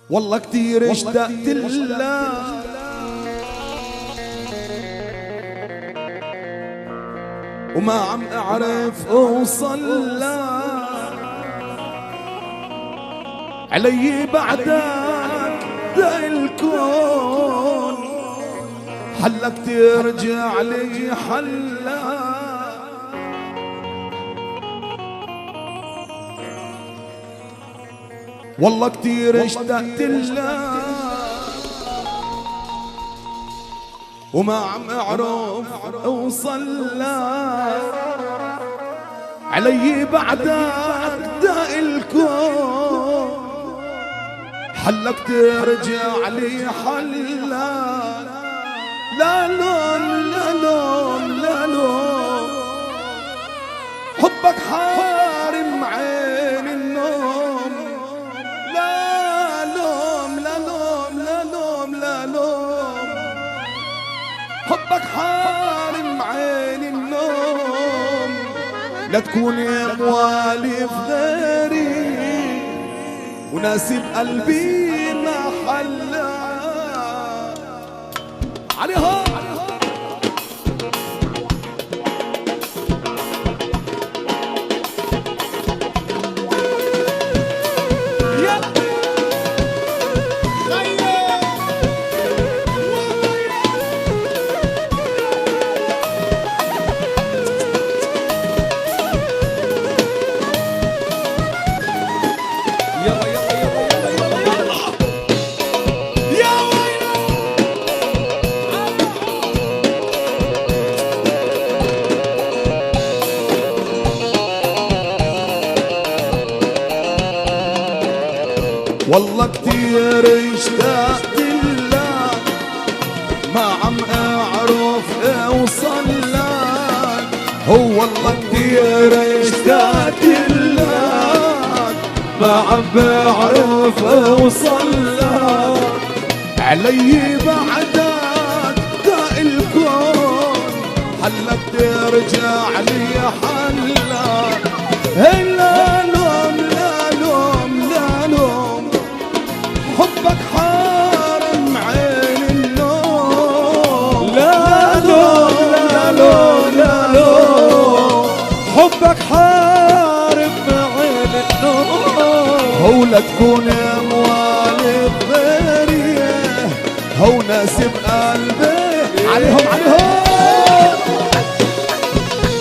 والله كتير اشتقت لله وما عم اعرف اوصل له علي بعدك دا الكون حلك ترجع لي حلا والله كتير اشتقت لله وما عم اعرف اوصل له علي بعدك دا الكون حلك ترجع لي حلا لا لوم لا لوم لا لوم حبك حارم عين النوم لا لوم لا لوم لا لوم لا لوم حبك حارم عين النوم لا تكون يا موالي في غيري وناسب قلبي ما حلا عليها والله كتير اشتقت لك ما عم اعرف اوصل لك هو والله كتير اشتقت لك ما عم اعرف اوصل لك علي بعدك دا الكون حلك ترجع لي حلك لا لوم لا لوم لا لوم حبك حارم عين النوم لا لوم لا لوم لا لوم حبك حارم عين النوم هو لا تكون موالي غيري هو ناسب قلبي عليهم عليهم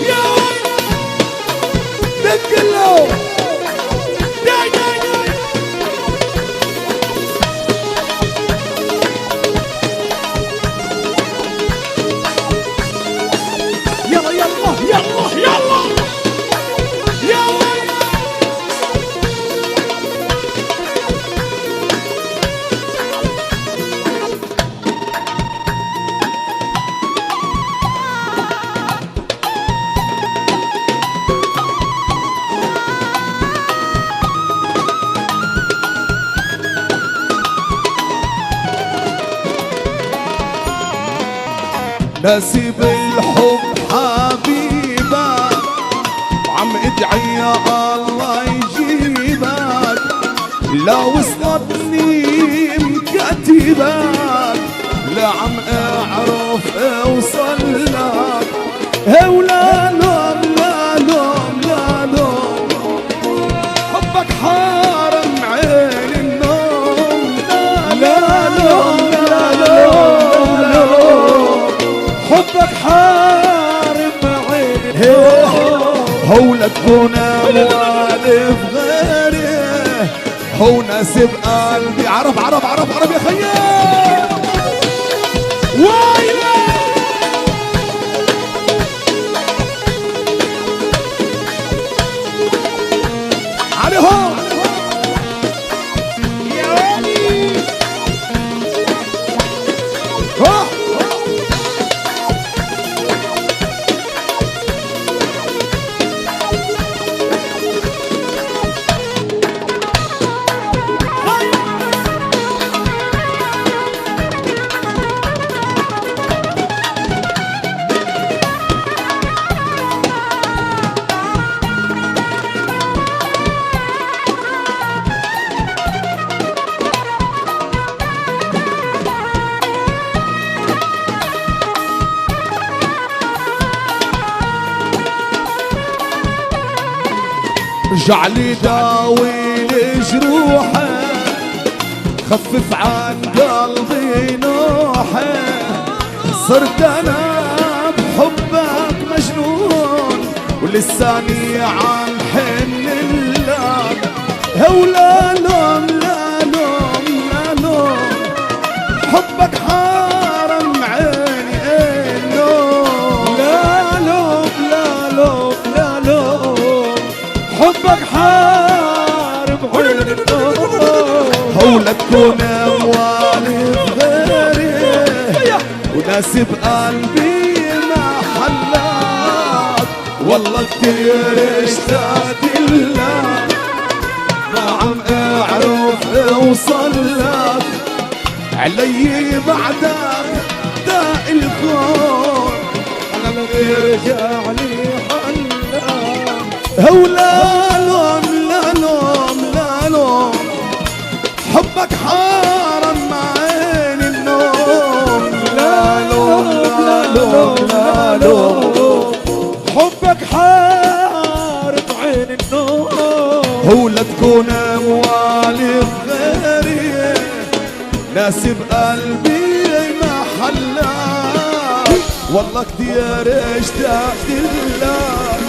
يا ويلي دق له نسيب الحب حبيبك وعم ادعي يا الله يجيبك لو وصلتني مكاتبك لا عم اعرف اوصل لك ولا لوم لا لوم لا لوم حبك حارم عين النوم لا لوم لا لوم لا لوم حبك حارم عين هو لا تكون موالي في غيري هو ناسب قلبي عرب عرب عرب عرب يا خيال ويلي عليهم يا ويلي ارجع لي داوي لي جروحه، خفف عن قلبي نوحه، صرت انا بحبك مجنون ولساني عن حن لك. ولا لوم لا لوم لا لوم، حبك حارم عيني النوم. لا لوم لا لوم لا لوم، حبك حارم عيني النوم. هولا تكون موالي بغيري وناسب قلبي ما حلاك، والله كتير اشتقت لك ما عم اعرف اوصل لك، علي بعدك داء الكون انا ما بيرجع لي حلاك. ولا لوم لا لوم لا لوم، حبك حارم عين النوم. لا لوم لا لوم لا لوم، حبك حارم عين النوم. هو لا تكون موالي غيري ناسب قلبي ما حلاك، والله كتير اشتقت لك